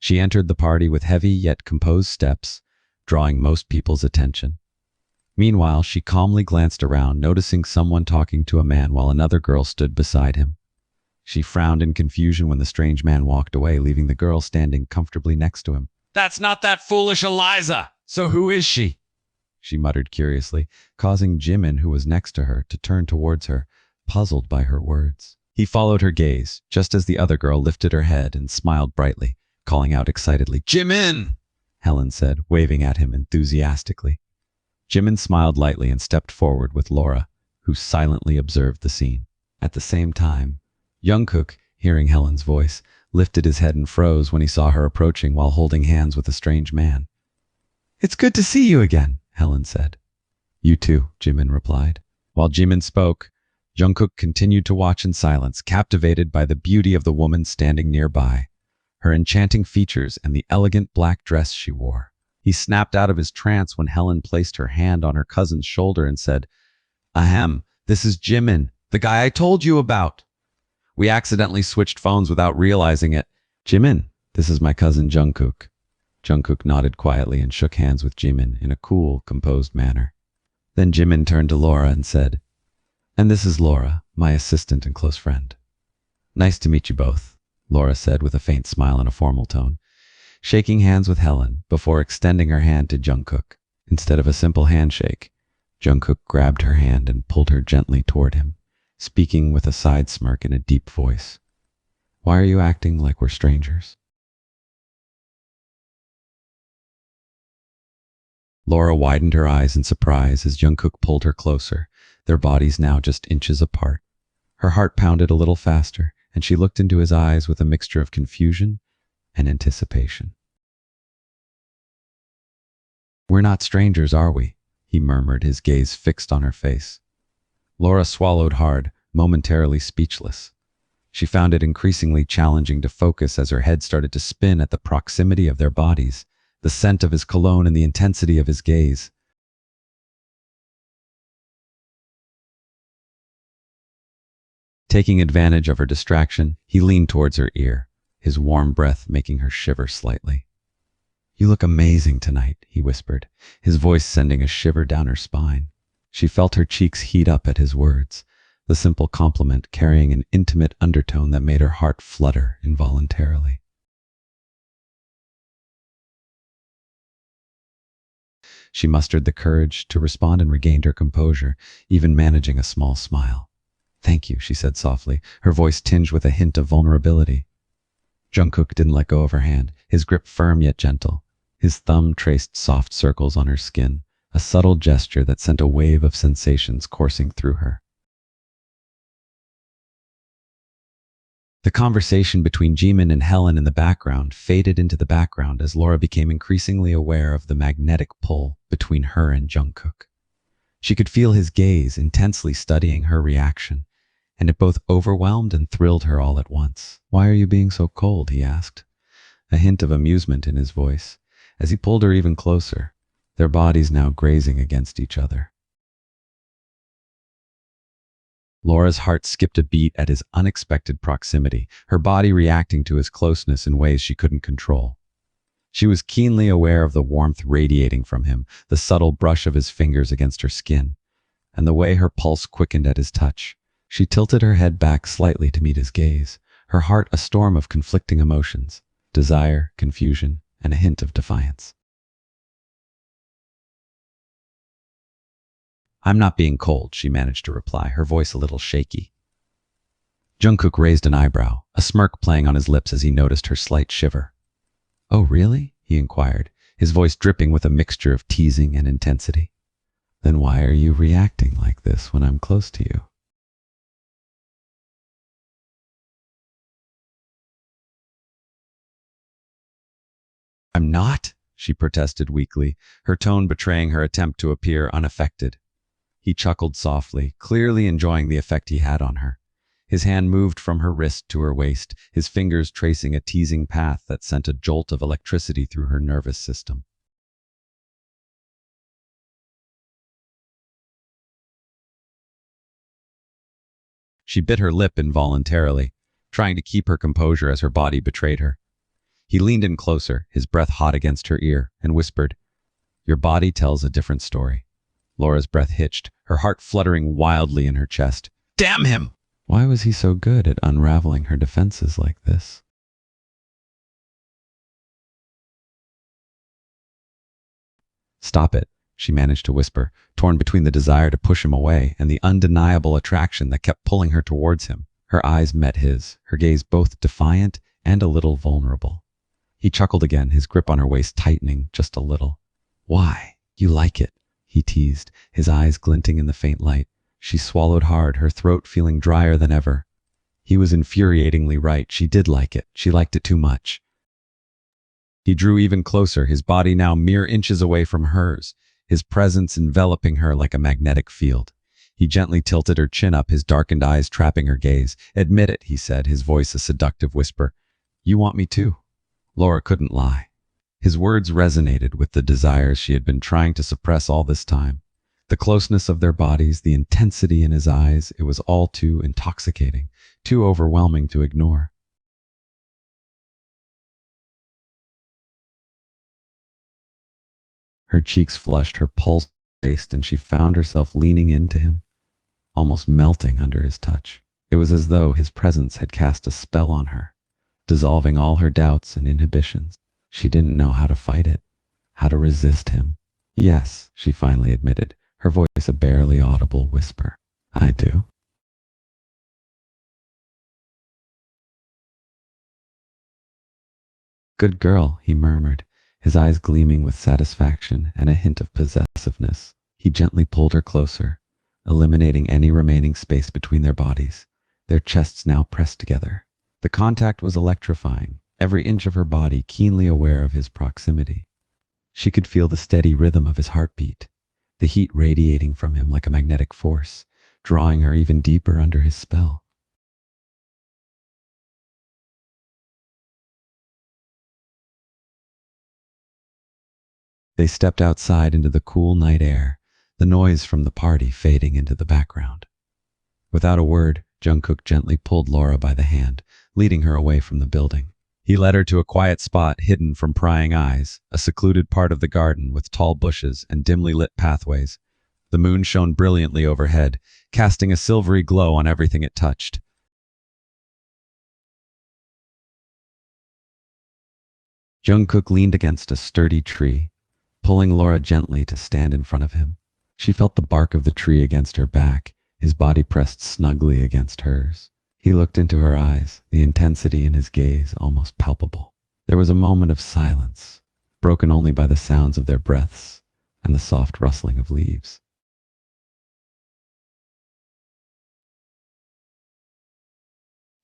She entered the party with heavy yet composed steps, drawing most people's attention. Meanwhile, she calmly glanced around, noticing someone talking to a man while another girl stood beside him. She frowned in confusion when the strange man walked away, leaving the girl standing comfortably next to him. "That's not that foolish Eliza! So who is she?" she muttered curiously, causing Jimin, who was next to her, to turn towards her, puzzled by her words. He followed her gaze, just as the other girl lifted her head and smiled brightly, calling out excitedly, "Jimin!" Helen said, waving at him enthusiastically. Jimin smiled lightly and stepped forward with Laura, who silently observed the scene. At the same time, Jungkook, hearing Helen's voice, lifted his head and froze when he saw her approaching while holding hands with a strange man. "It's good to see you again," Helen said. "You too," Jimin replied. While Jimin spoke, Jungkook continued to watch in silence, captivated by the beauty of the woman standing nearby, her enchanting features and the elegant black dress she wore. He snapped out of his trance when Helen placed her hand on her cousin's shoulder and said, "Ahem, this is Jimin, the guy I told you about. We accidentally switched phones without realizing it. Jimin, this is my cousin Jungkook." Jungkook nodded quietly and shook hands with Jimin in a cool, composed manner. Then Jimin turned to Laura and said, "And this is Laura, my assistant and close friend." "Nice to meet you both," Laura said with a faint smile in a formal tone, shaking hands with Helen before extending her hand to Jungkook. Instead of a simple handshake, Jungkook grabbed her hand and pulled her gently toward him, speaking with a side smirk in a deep voice. "Why are you acting like we're strangers?" Laura widened her eyes in surprise as Jungkook pulled her closer, their bodies now just inches apart. Her heart pounded a little faster, and she looked into his eyes with a mixture of confusion and anticipation. "We're not strangers, are we?" he murmured, his gaze fixed on her face. Laura swallowed hard, momentarily speechless. She found it increasingly challenging to focus as her head started to spin at the proximity of their bodies, the scent of his cologne and the intensity of his gaze. Taking advantage of her distraction, he leaned towards her ear, his warm breath making her shiver slightly. "You look amazing tonight," he whispered, his voice sending a shiver down her spine. She felt her cheeks heat up at his words, the simple compliment carrying an intimate undertone that made her heart flutter involuntarily. She mustered the courage to respond and regained her composure, even managing a small smile. "Thank you," she said softly, her voice tinged with a hint of vulnerability. Jungkook didn't let go of her hand, his grip firm yet gentle. His thumb traced soft circles on her skin, a subtle gesture that sent a wave of sensations coursing through her. The conversation between Jimin and Helen in the background faded into the background as Laura became increasingly aware of the magnetic pull between her and Jungkook. She could feel his gaze intensely studying her reaction, and it both overwhelmed and thrilled her all at once. "Why are you being so cold?" he asked, a hint of amusement in his voice, as he pulled her even closer, their bodies now grazing against each other. Laura's heart skipped a beat at his unexpected proximity, her body reacting to his closeness in ways she couldn't control. She was keenly aware of the warmth radiating from him, the subtle brush of his fingers against her skin, and the way her pulse quickened at his touch. She tilted her head back slightly to meet his gaze, her heart a storm of conflicting emotions, desire, confusion, and a hint of defiance. "I'm not being cold," she managed to reply, her voice a little shaky. Jungkook raised an eyebrow, a smirk playing on his lips as he noticed her slight shiver. "Oh, really?" he inquired, his voice dripping with a mixture of teasing and intensity. "Then why are you reacting like this when I'm close to you?" "I'm not," she protested weakly, her tone betraying her attempt to appear unaffected. He chuckled softly, clearly enjoying the effect he had on her. His hand moved from her wrist to her waist, his fingers tracing a teasing path that sent a jolt of electricity through her nervous system. She bit her lip involuntarily, trying to keep her composure as her body betrayed her. He leaned in closer, his breath hot against her ear, and whispered, "Your body tells a different story." Laura's breath hitched, her heart fluttering wildly in her chest. Damn him! Why was he so good at unraveling her defenses like this? "Stop it," she managed to whisper, torn between the desire to push him away and the undeniable attraction that kept pulling her towards him. Her eyes met his, her gaze both defiant and a little vulnerable. He chuckled again, his grip on her waist tightening just a little. "Why? You like it," he teased, his eyes glinting in the faint light. She swallowed hard, her throat feeling drier than ever. He was infuriatingly right. She did like it. She liked it too much. He drew even closer, his body now mere inches away from hers, his presence enveloping her like a magnetic field. He gently tilted her chin up, his darkened eyes trapping her gaze. "Admit it," he said, his voice a seductive whisper. "You want me too." Laura couldn't lie. His words resonated with the desires she had been trying to suppress all this time. The closeness of their bodies, the intensity in his eyes, it was all too intoxicating, too overwhelming to ignore. Her cheeks flushed, her pulse raced, and she found herself leaning into him, almost melting under his touch. It was as though his presence had cast a spell on her, dissolving all her doubts and inhibitions. She didn't know how to fight it, how to resist him. "Yes," she finally admitted, her voice a barely audible whisper. "I do." "Good girl," he murmured, his eyes gleaming with satisfaction and a hint of possessiveness. He gently pulled her closer, eliminating any remaining space between their bodies, their chests now pressed together. The contact was electrifying, every inch of her body keenly aware of his proximity. She could feel the steady rhythm of his heartbeat, the heat radiating from him like a magnetic force, drawing her even deeper under his spell. They stepped outside into the cool night air, the noise from the party fading into the background. Without a word, Jungkook gently pulled Laura by the hand, leading her away from the building. He led her to a quiet spot hidden from prying eyes, a secluded part of the garden with tall bushes and dimly lit pathways. The moon shone brilliantly overhead, casting a silvery glow on everything it touched. Jungkook leaned against a sturdy tree, pulling Laura gently to stand in front of him. She felt the bark of the tree against her back, his body pressed snugly against hers. He looked into her eyes, the intensity in his gaze almost palpable. There was a moment of silence, broken only by the sounds of their breaths and the soft rustling of leaves.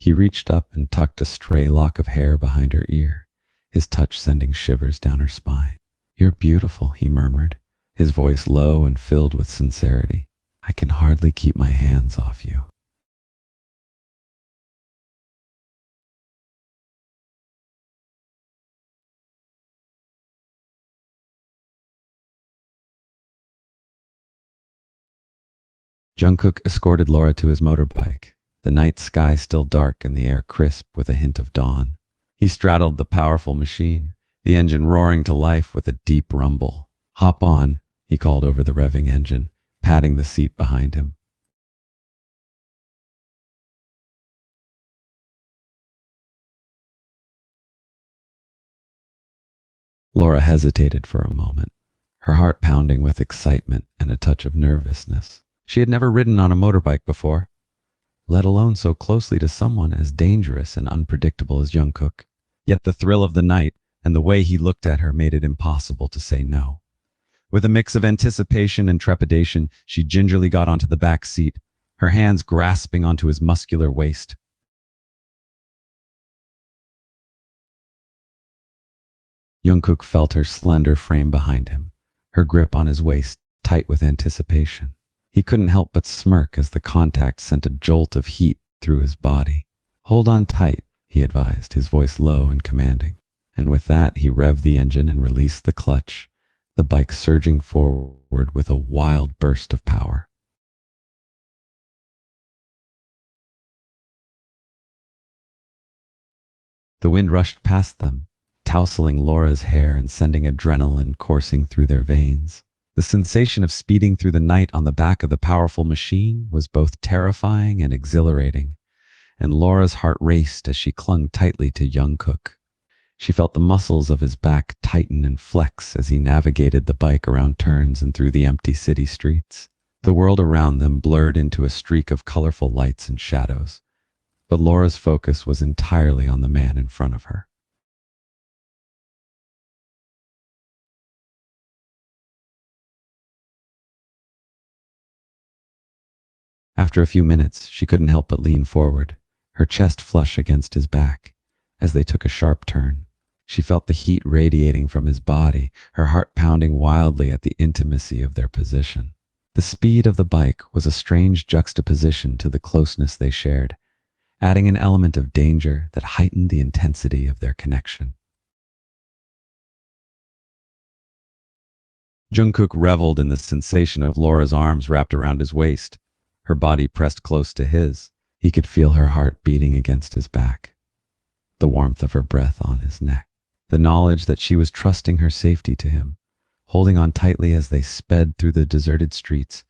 He reached up and tucked a stray lock of hair behind her ear, his touch sending shivers down her spine. "You're beautiful," he murmured, his voice low and filled with sincerity. "I can hardly keep my hands off you." Jungkook escorted Laura to his motorbike, the night sky still dark and the air crisp with a hint of dawn. He straddled the powerful machine, the engine roaring to life with a deep rumble. "Hop on," he called over the revving engine, patting the seat behind him. Laura hesitated for a moment, her heart pounding with excitement and a touch of nervousness. She had never ridden on a motorbike before, let alone so closely to someone as dangerous and unpredictable as Jungkook. Yet the thrill of the night and the way he looked at her made it impossible to say no. With a mix of anticipation and trepidation, she gingerly got onto the back seat, her hands grasping onto his muscular waist. Jungkook felt her slender frame behind him, her grip on his waist tight with anticipation. He couldn't help but smirk as the contact sent a jolt of heat through his body. "Hold on tight," he advised, his voice low and commanding. And with that, he revved the engine and released the clutch, the bike surging forward with a wild burst of power. The wind rushed past them, tousling Laura's hair and sending adrenaline coursing through their veins. The sensation of speeding through the night on the back of the powerful machine was both terrifying and exhilarating, and Laura's heart raced as she clung tightly to Jungkook. She felt the muscles of his back tighten and flex as he navigated the bike around turns and through the empty city streets. The world around them blurred into a streak of colorful lights and shadows, but Laura's focus was entirely on the man in front of her. After a few minutes, she couldn't help but lean forward, her chest flush against his back. As they took a sharp turn, she felt the heat radiating from his body, her heart pounding wildly at the intimacy of their position. The speed of the bike was a strange juxtaposition to the closeness they shared, adding an element of danger that heightened the intensity of their connection. Jungkook reveled in the sensation of Laura's arms wrapped around his waist, her body pressed close to his. He could feel her heart beating against his back, the warmth of her breath on his neck, the knowledge that she was trusting her safety to him, holding on tightly as they sped through the deserted streets,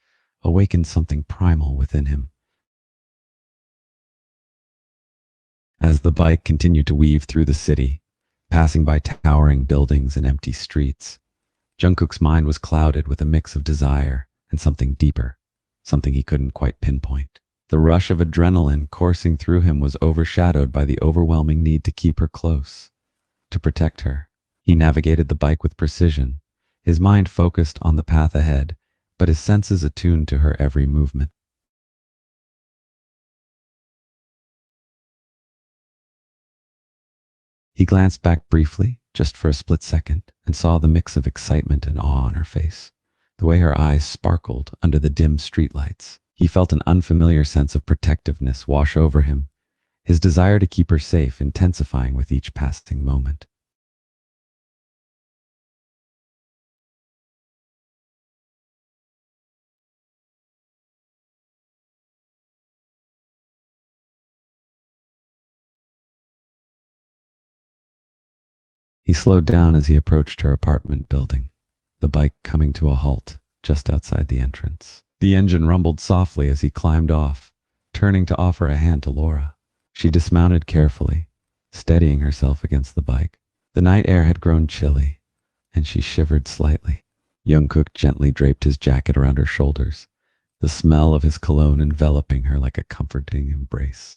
awakened something primal within him. As the bike continued to weave through the city, passing by towering buildings and empty streets, Jungkook's mind was clouded with a mix of desire and something deeper, something he couldn't quite pinpoint. The rush of adrenaline coursing through him was overshadowed by the overwhelming need to keep her close, to protect her. He navigated the bike with precision, his mind focused on the path ahead, but his senses attuned to her every movement. He glanced back briefly, just for a split second, and saw the mix of excitement and awe on her face, the way her eyes sparkled under the dim streetlights. He felt an unfamiliar sense of protectiveness wash over him, his desire to keep her safe intensifying with each passing moment. He slowed down as he approached her apartment building, the bike coming to a halt just outside the entrance. The engine rumbled softly as he climbed off, turning to offer a hand to Laura. She dismounted carefully, steadying herself against the bike. The night air had grown chilly, and she shivered slightly. Jungkook gently draped his jacket around her shoulders, the smell of his cologne enveloping her like a comforting embrace.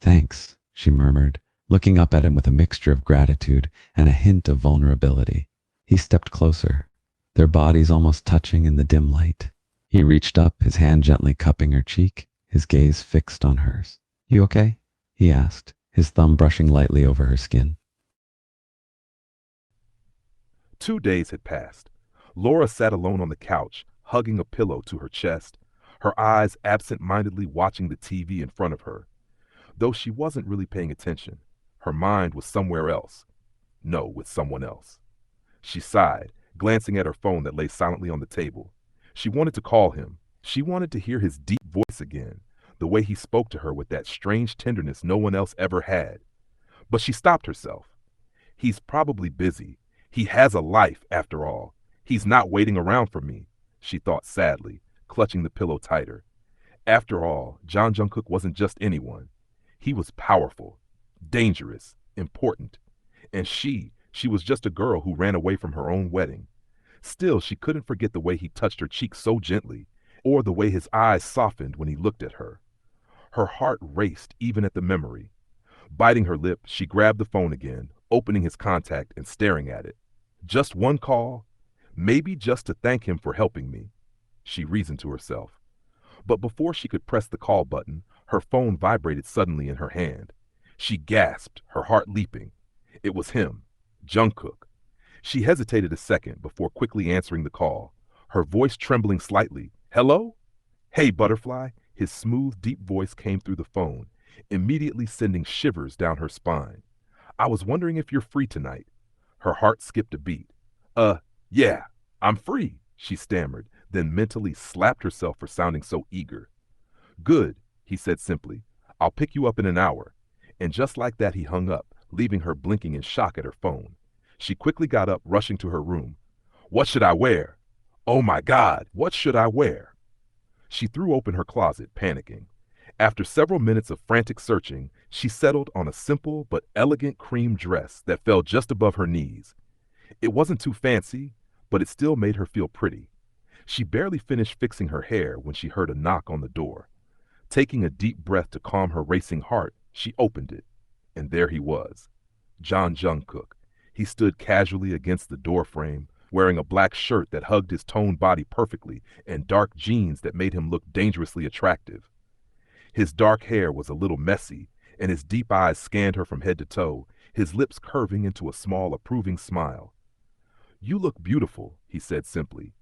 "Thanks," she murmured, looking up at him with a mixture of gratitude and a hint of vulnerability. He stepped closer, their bodies almost touching in the dim light. He reached up, his hand gently cupping her cheek, his gaze fixed on hers. "You okay?" he asked, his thumb brushing lightly over her skin. 2 days had passed. Laura sat alone on the couch, hugging a pillow to her chest, her eyes absent-mindedly watching the TV in front of her. Though she wasn't really paying attention, her mind was somewhere else. No, with someone else. She sighed, glancing at her phone that lay silently on the table. She wanted to call him. She wanted to hear his deep voice again, the way he spoke to her with that strange tenderness no one else ever had. But she stopped herself. He's probably busy. He has a life, after all. He's not waiting around for me, she thought sadly, clutching the pillow tighter. After all, Jungkook wasn't just anyone. He was powerful, dangerous, important. And she was just a girl who ran away from her own wedding. Still, she couldn't forget the way he touched her cheek so gently, or the way his eyes softened when he looked at her. Her heart raced even at the memory. Biting her lip, she grabbed the phone again, opening his contact and staring at it. Just one call? Maybe just to thank him for helping me, she reasoned to herself. But before she could press the call button, her phone vibrated suddenly in her hand. She gasped, her heart leaping. It was him, Jungkook. She hesitated a second before quickly answering the call, her voice trembling slightly. "Hello?" "Hey, Butterfly." His smooth, deep voice came through the phone, immediately sending shivers down her spine. "I was wondering if you're free tonight." Her heart skipped a beat. Yeah, I'm free," she stammered, then mentally slapped herself for sounding so eager. "Good," he said simply. "I'll pick you up in an hour." And just like that he hung up, leaving her blinking in shock at her phone. She quickly got up, rushing to her room. "What should I wear? Oh my God, what should I wear?" She threw open her closet, panicking. After several minutes of frantic searching, she settled on a simple but elegant cream dress that fell just above her knees. It wasn't too fancy, but it still made her feel pretty. She barely finished fixing her hair when she heard a knock on the door. Taking a deep breath to calm her racing heart, she opened it, and there he was, Jungkook. He stood casually against the doorframe, wearing a black shirt that hugged his toned body perfectly and dark jeans that made him look dangerously attractive. His dark hair was a little messy, and his deep eyes scanned her from head to toe, his lips curving into a small, approving smile. "You look beautiful," he said simply.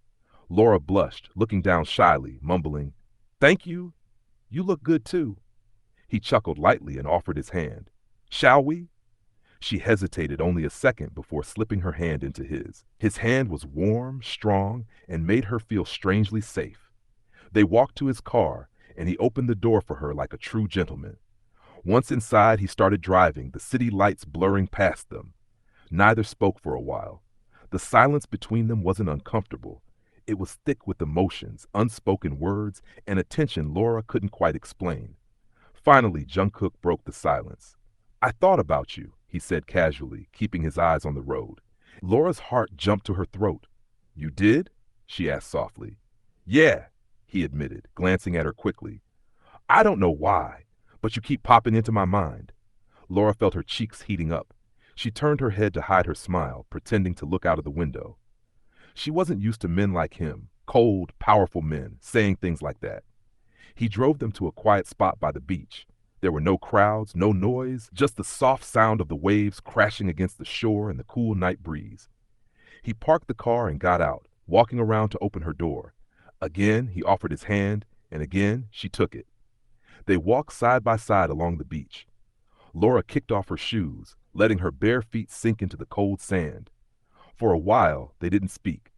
Laura blushed, looking down shyly, mumbling, "Thank you. You look good too." He chuckled lightly and offered his hand. "Shall we?" She hesitated only a second before slipping her hand into his. His hand was warm, strong, and made her feel strangely safe. They walked to his car, and he opened the door for her like a true gentleman. Once inside, he started driving, the city lights blurring past them. Neither spoke for a while. The silence between them wasn't uncomfortable. It was thick with emotions, unspoken words, and a tension Laura couldn't quite explain. Finally, Jungkook broke the silence. "I thought about you," he said casually, keeping his eyes on the road. Laura's heart jumped to her throat. "You did?" she asked softly. "Yeah," he admitted, glancing at her quickly. "I don't know why, but you keep popping into my mind." Laura felt her cheeks heating up. She turned her head to hide her smile, pretending to look out of the window. She wasn't used to men like him, cold, powerful men, saying things like that. He drove them to a quiet spot by the beach. There were no crowds, no noise, just the soft sound of the waves crashing against the shore and the cool night breeze. He parked the car and got out, walking around to open her door. Again, he offered his hand, and again, she took it. They walked side by side along the beach. Laura kicked off her shoes, letting her bare feet sink into the cold sand. For a while, they didn't speak,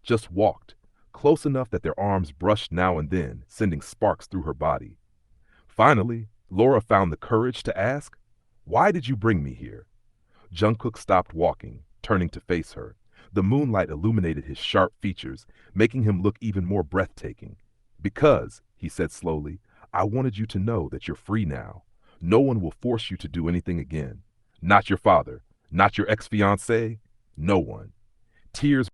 just walked, close enough that their arms brushed now and then, sending sparks through her body. Finally, Laura found the courage to ask, "Why did you bring me here?" Jungkook stopped walking, turning to face her. The moonlight illuminated his sharp features, making him look even more breathtaking. "Because," he said slowly, "I wanted you to know that you're free now. No one will force you to do anything again. Not your father, not your ex-fiancé, no one." Tears